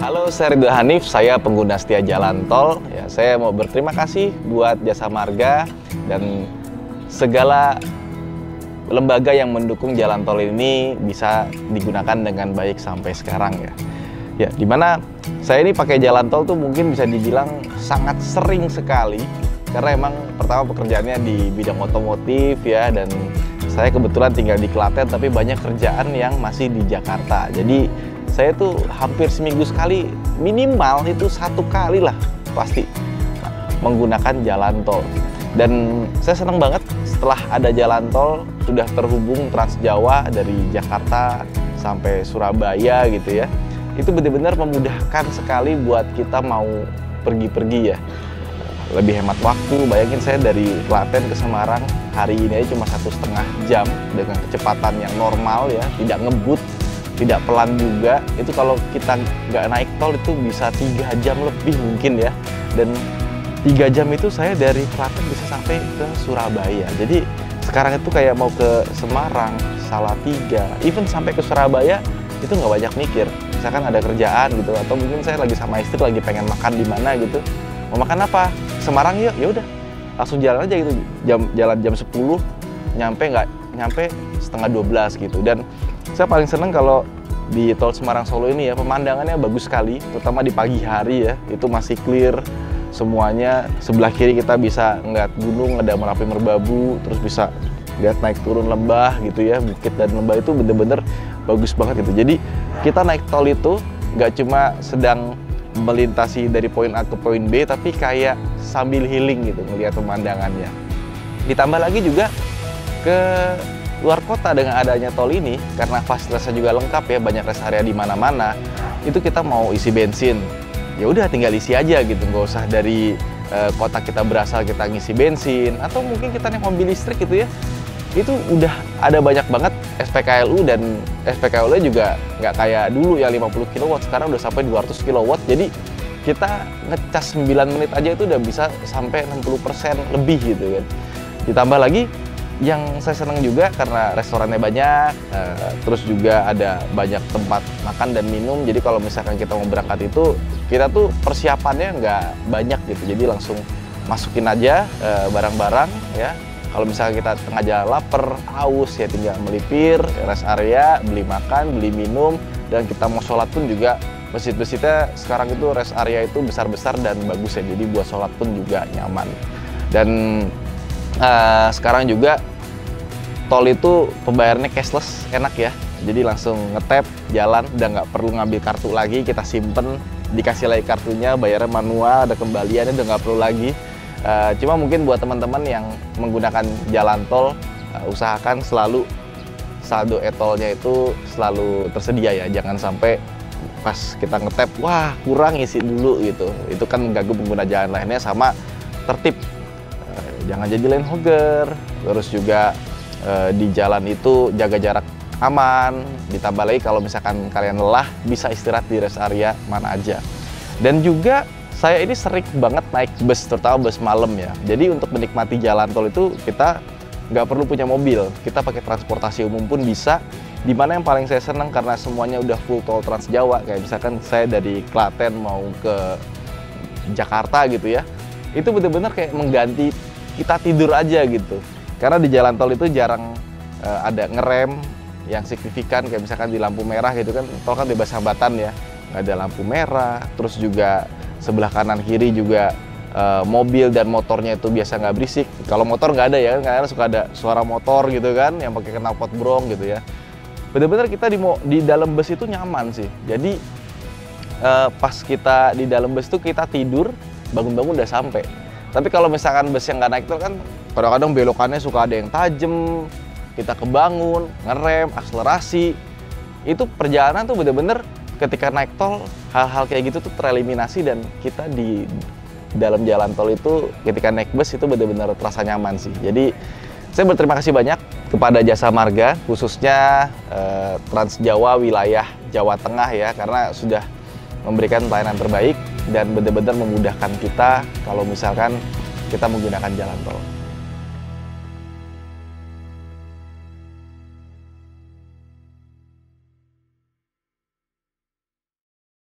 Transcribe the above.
Halo, saya Ridho Hanif, saya pengguna setia jalan tol. Ya, saya mau berterima kasih buat Jasa Marga dan segala lembaga yang mendukung jalan tol ini bisa digunakan dengan baik sampai sekarang ya. Ya, dimana saya ini pakai jalan tol tuh mungkin bisa dibilang sangat sering sekali karena emang pertama pekerjaannya di bidang otomotif ya, dan saya kebetulan tinggal di Klaten tapi banyak kerjaan yang masih di Jakarta. Jadi saya tuh hampir seminggu sekali, minimal itu 1 kali lah pasti menggunakan jalan tol. Dan saya senang banget setelah ada jalan tol sudah terhubung Trans Jawa dari Jakarta sampai Surabaya gitu ya. Itu benar-benar memudahkan sekali buat kita mau pergi-pergi ya. Lebih hemat waktu. Bayangin saya dari Klaten ke Semarang hari ini aja cuma 1,5 jam dengan kecepatan yang normal ya, tidak ngebut, tidak pelan juga. Itu kalau kita nggak naik tol itu bisa 3 jam lebih mungkin ya. Dan 3 jam itu saya dari Klaten bisa sampai ke Surabaya. Jadi sekarang itu kayak mau ke Semarang, Salatiga, even sampai ke Surabaya itu nggak banyak mikir. Misalkan ada kerjaan gitu, atau mungkin saya lagi sama istri lagi pengen makan di mana gitu. Mau makan apa? Semarang yuk, ya udah. Langsung jalan aja gitu. Jalan jam 10, nyampe nggak nyampe setengah 12 gitu. Dan saya paling seneng kalau di tol Semarang Solo ini ya, pemandangannya bagus sekali, terutama di pagi hari ya. Itu masih clear semuanya. Sebelah kiri kita bisa ngeliat gunung, ada Merapi Merbabu, terus bisa lihat naik turun lembah gitu ya. Bukit dan lembah itu bener-bener bagus banget gitu. Jadi kita naik tol itu nggak cuma sedang melintasi dari poin A ke poin B, tapi kayak sambil healing gitu ngelihat pemandangannya. Ditambah lagi juga ke luar kota dengan adanya tol ini, karena fasilitasnya juga lengkap ya, banyak rest area di mana-mana. Itu kita mau isi bensin, ya udah tinggal isi aja gitu, nggak usah dari kota kita berasal kita ngisi bensin, atau mungkin kita naik mobil listrik gitu ya. Itu udah ada banyak banget SPKLU, dan SPKLU juga nggak kayak dulu yang 50 kW, sekarang udah sampai 200 kW. Jadi kita ngecas 9 menit aja itu udah bisa sampai 60% lebih gitu kan. Ditambah lagi yang saya senang juga karena restorannya banyak, terus juga ada banyak tempat makan dan minum. Jadi kalau misalkan kita mau berangkat itu, kita tuh persiapannya nggak banyak gitu. Jadi langsung masukin aja barang-barang ya. Kalau misalnya kita tengah jalan lapar, haus, ya tinggal melipir, rest area, beli makan, beli minum, dan kita mau sholat pun juga, masjid-masjidnya sekarang itu rest area itu besar-besar dan bagus ya, jadi buat sholat pun juga nyaman. Dan sekarang juga tol itu pembayarannya cashless, enak ya, jadi langsung nge-tap, jalan, udah nggak perlu ngambil kartu lagi, kita simpen, dikasih lagi kartunya, bayarnya manual, ada kembaliannya, udah nggak perlu lagi. Cuma mungkin buat teman-teman yang menggunakan jalan tol, usahakan selalu saldo e-tolnya itu selalu tersedia ya. Jangan sampai pas kita ngetap, wah kurang isi dulu gitu. Itu kan mengganggu pengguna jalan lainnya, sama tertib. Jangan jadi lane hogger. Terus juga di jalan itu jaga jarak aman. Ditambah lagi kalau misalkan kalian lelah, bisa istirahat di rest area mana aja. Dan juga saya ini sering banget naik bus, terutama bus malam ya. Jadi untuk menikmati jalan tol itu kita nggak perlu punya mobil. Kita pakai transportasi umum pun bisa. Dimana yang paling saya senang karena semuanya udah full tol Trans Jawa. Kayak misalkan saya dari Klaten mau ke Jakarta gitu ya. Itu benar-benar kayak mengganti kita tidur aja gitu. Karena di jalan tol itu jarang ada ngerem yang signifikan. Kayak misalkan di lampu merah gitu kan. Tol kan bebas hambatan ya. Nggak ada lampu merah. Terus juga sebelah kanan kiri juga mobil dan motornya itu biasa nggak berisik. Kalau motor nggak ada ya, karena suka ada suara motor gitu kan, yang pakai knalpot brong gitu ya. Bener-bener kita di dalam bus itu nyaman sih. Jadi pas kita di dalam bus itu kita tidur, bangun-bangun udah sampai. Tapi kalau misalkan bus yang nggak naik tol kan, kadang-kadang belokannya suka ada yang tajem, kita kebangun, ngerem, akselerasi. Itu perjalanan tuh bener-bener ketika naik tol, hal-hal kayak gitu tuh tereliminasi, dan kita di dalam jalan tol itu ketika naik bus itu benar-benar terasa nyaman sih. Jadi saya berterima kasih banyak kepada Jasa Marga, khususnya Trans Jawa wilayah Jawa Tengah ya, karena sudah memberikan pelayanan terbaik dan benar-benar memudahkan kita kalau misalkan kita menggunakan jalan tol.